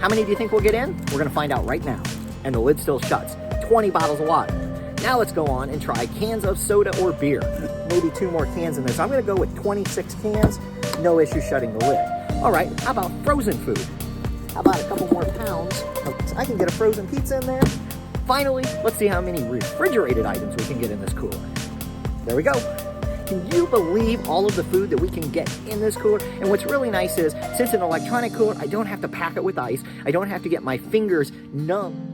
How many do you think we'll get in? We're gonna find out right now. And the lid still shuts. 20 bottles of water. Now let's go on and try cans of soda or beer. Maybe 2 more cans in this. I'm gonna go with 26 cans. No issue shutting the lid. All right, how about frozen food? How about a couple more pounds? I can get a frozen pizza in there. Finally, let's see how many refrigerated items we can get in this cooler. There we go. Can you believe all of the food that we can get in this cooler? And what's really nice is, since it's an electronic cooler, I don't have to pack it with ice. I don't have to get my fingers numb